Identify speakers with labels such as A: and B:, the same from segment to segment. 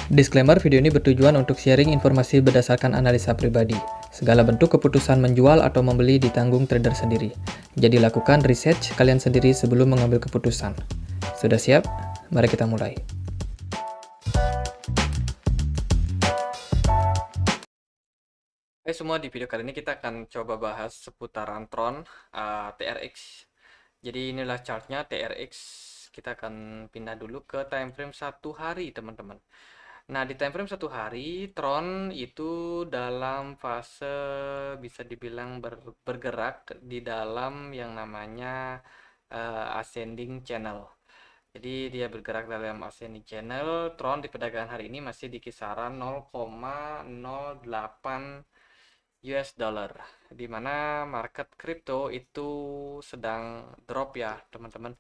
A: Disclaimer, video ini bertujuan untuk sharing informasi berdasarkan analisa pribadi. Segala bentuk keputusan menjual atau membeli ditanggung trader sendiri. Jadi lakukan research kalian sendiri sebelum mengambil keputusan. Sudah siap? Mari kita mulai. Hai semua, di video kali ini kita akan coba bahas seputaran Tron TRX. Jadi inilah chartnya TRX. Kita akan pindah dulu ke time frame 1 hari, teman-teman. Nah, di time frame 1 hari, Tron itu dalam fase bisa dibilang bergerak di dalam yang namanya ascending channel. Jadi dia bergerak dalam ascending channel. Tron di perdagangan hari ini masih di kisaran 0,08 US dollar, di mana market crypto itu sedang drop ya, teman-teman.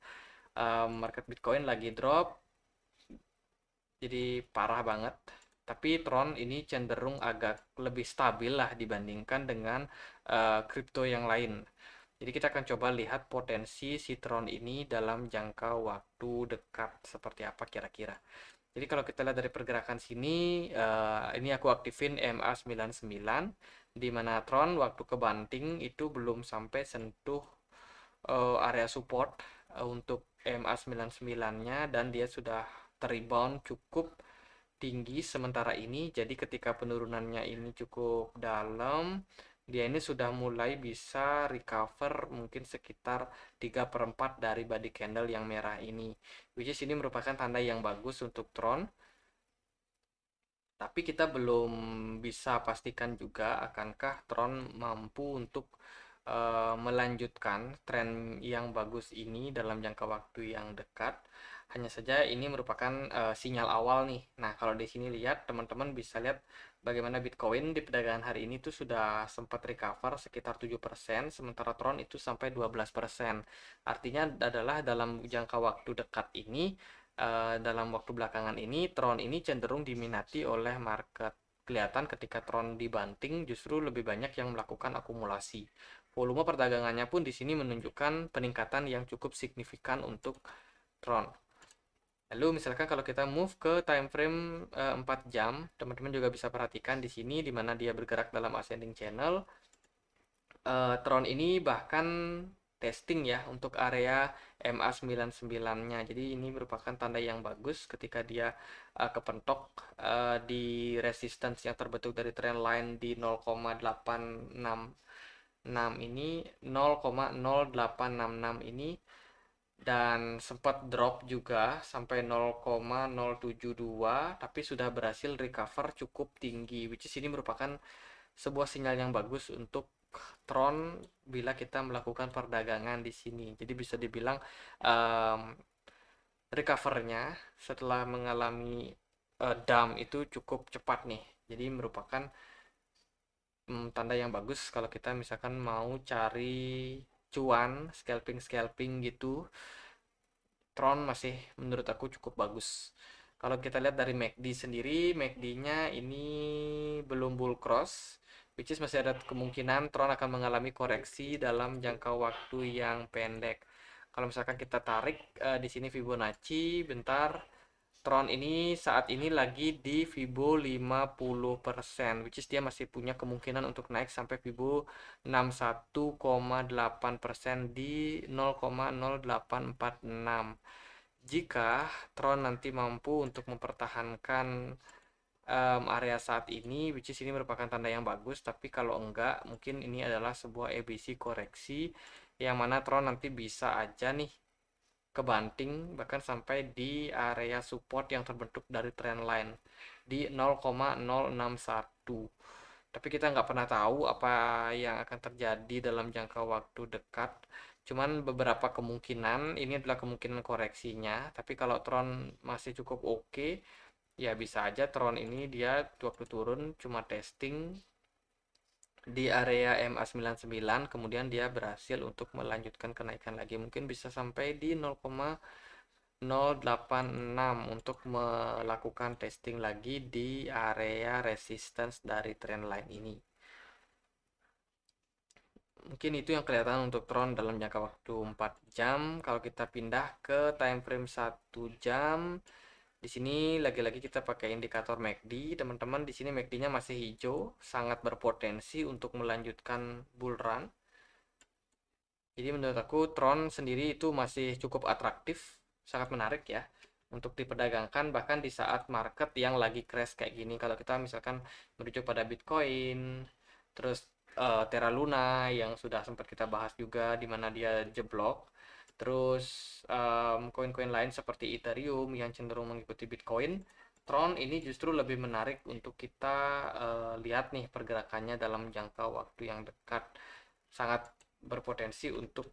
A: Market Bitcoin lagi drop, jadi parah banget. Tapi Tron ini cenderung agak lebih stabil lah dibandingkan dengan kripto yang lain. Jadi kita akan coba lihat potensi si Tron ini dalam jangka waktu dekat seperti apa kira-kira. Jadi kalau kita lihat dari pergerakan sini, ini aku aktifin MA99, di mana Tron waktu kebanting itu belum sampai sentuh area support untuk MA99-nya, dan dia sudah terrebound cukup tinggi sementara ini. Jadi ketika penurunannya ini cukup dalam, dia ini sudah mulai bisa recover mungkin sekitar 3/4 dari body candle yang merah ini, which is ini merupakan tanda yang bagus untuk Tron. Tapi kita belum bisa pastikan juga akankah Tron mampu untuk melanjutkan tren yang bagus ini dalam jangka waktu yang dekat. Hanya saja ini merupakan sinyal awal nih. Nah, kalau di sini lihat, teman-teman bisa lihat bagaimana Bitcoin di perdagangan hari ini tuh sudah sempat recover sekitar 7%, sementara Tron itu sampai 12%. Artinya adalah dalam jangka waktu dekat ini, dalam waktu belakangan ini, Tron ini cenderung diminati oleh market. Kelihatan ketika Tron dibanting, justru lebih banyak yang melakukan akumulasi. Volume perdagangannya pun di sini menunjukkan peningkatan yang cukup signifikan untuk Tron. Lalu misalkan kalau kita move ke time frame 4 jam, teman-teman juga bisa perhatikan di sini di mana dia bergerak dalam ascending channel. Tron ini bahkan testing ya untuk area MA99-nya. Jadi ini merupakan tanda yang bagus ketika dia kepentok di resistance yang terbentuk dari trendline di 0,866 ini, 0,0866 ini, dan sempat drop juga sampai 0,072, tapi sudah berhasil recover cukup tinggi, which is ini merupakan sebuah sinyal yang bagus untuk Tron bila kita melakukan perdagangan di sini. Jadi bisa dibilang recovernya setelah mengalami dump itu cukup cepat nih. Jadi merupakan tanda yang bagus kalau kita misalkan mau cari cuan, scalping gitu. Tron masih menurut aku cukup bagus. Kalau kita lihat dari MACD sendiri, MACD-nya ini belum bull cross, which is masih ada kemungkinan Tron akan mengalami koreksi dalam jangka waktu yang pendek. Kalau misalkan kita tarik di sini Fibonacci, bentar. Tron ini saat ini lagi di Fibo 50%, which is dia masih punya kemungkinan untuk naik sampai Fibo 61,8% di 0,0846. Jika Tron nanti mampu untuk mempertahankan area saat ini, which is ini merupakan tanda yang bagus. Tapi kalau enggak, mungkin ini adalah sebuah ABC koreksi, yang mana Tron nanti bisa aja nih kebanting bahkan sampai di area support yang terbentuk dari trendline di 0,061. Tapi kita nggak pernah tahu apa yang akan terjadi dalam jangka waktu dekat. Cuman beberapa kemungkinan, ini adalah kemungkinan koreksinya. Tapi kalau Tron masih cukup oke, ya bisa aja Tron ini dia waktu turun cuma testing di area MA99, kemudian dia berhasil untuk melanjutkan kenaikan lagi, mungkin bisa sampai di 0,086 untuk melakukan testing lagi di area resistance dari trendline ini. Mungkin itu yang kelihatan untuk Tron dalam jangka waktu 4 jam. Kalau kita pindah ke time frame 1 jam, Di sini lagi-lagi kita pakai indikator MACD, teman-teman. Di sini MACD-nya masih hijau, sangat berpotensi untuk melanjutkan bull run. Jadi menurut aku Tron sendiri itu masih cukup atraktif, sangat menarik ya untuk diperdagangkan bahkan di saat market yang lagi crash kayak gini. Kalau kita misalkan merujuk pada Bitcoin, terus Terra Luna yang sudah sempat kita bahas juga di mana dia jeblok. Terus koin-koin lain seperti Ethereum yang cenderung mengikuti Bitcoin, Tron ini justru lebih menarik untuk kita lihat nih pergerakannya dalam jangka waktu yang dekat. Sangat berpotensi untuk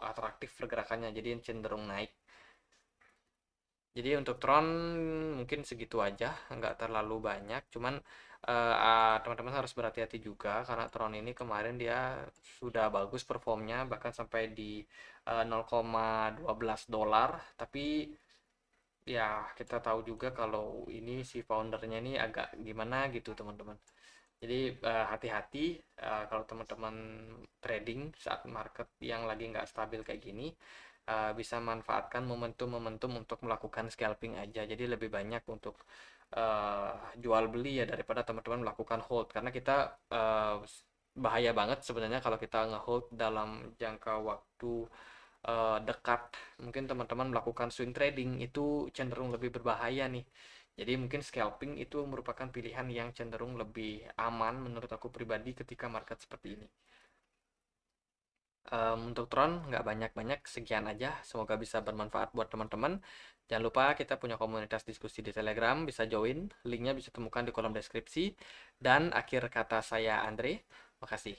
A: atraktif pergerakannya, jadi cenderung naik. Jadi untuk Tron mungkin segitu aja, nggak terlalu banyak. Cuman teman-teman harus berhati-hati juga karena Tron ini kemarin dia sudah bagus performnya bahkan sampai di 0,12 dolar. Tapi ya kita tahu juga kalau ini si foundernya ini agak gimana gitu teman-teman. Jadi hati-hati kalau teman-teman trading saat market yang lagi nggak stabil kayak gini, bisa manfaatkan momentum-momentum untuk melakukan scalping aja. Jadi lebih banyak untuk jual beli ya daripada teman-teman melakukan hold karena kita bahaya banget sebenarnya kalau kita nge-hold dalam jangka waktu dekat. Mungkin teman-teman melakukan swing trading itu cenderung lebih berbahaya nih. Jadi mungkin scalping itu merupakan pilihan yang cenderung lebih aman menurut aku pribadi ketika market seperti ini. Untuk Tron nggak banyak-banyak, sekian aja. Semoga bisa bermanfaat buat teman-teman. Jangan lupa kita punya komunitas diskusi di Telegram, bisa join. Linknya bisa temukan di kolom deskripsi. Dan akhir kata saya Andre, makasih.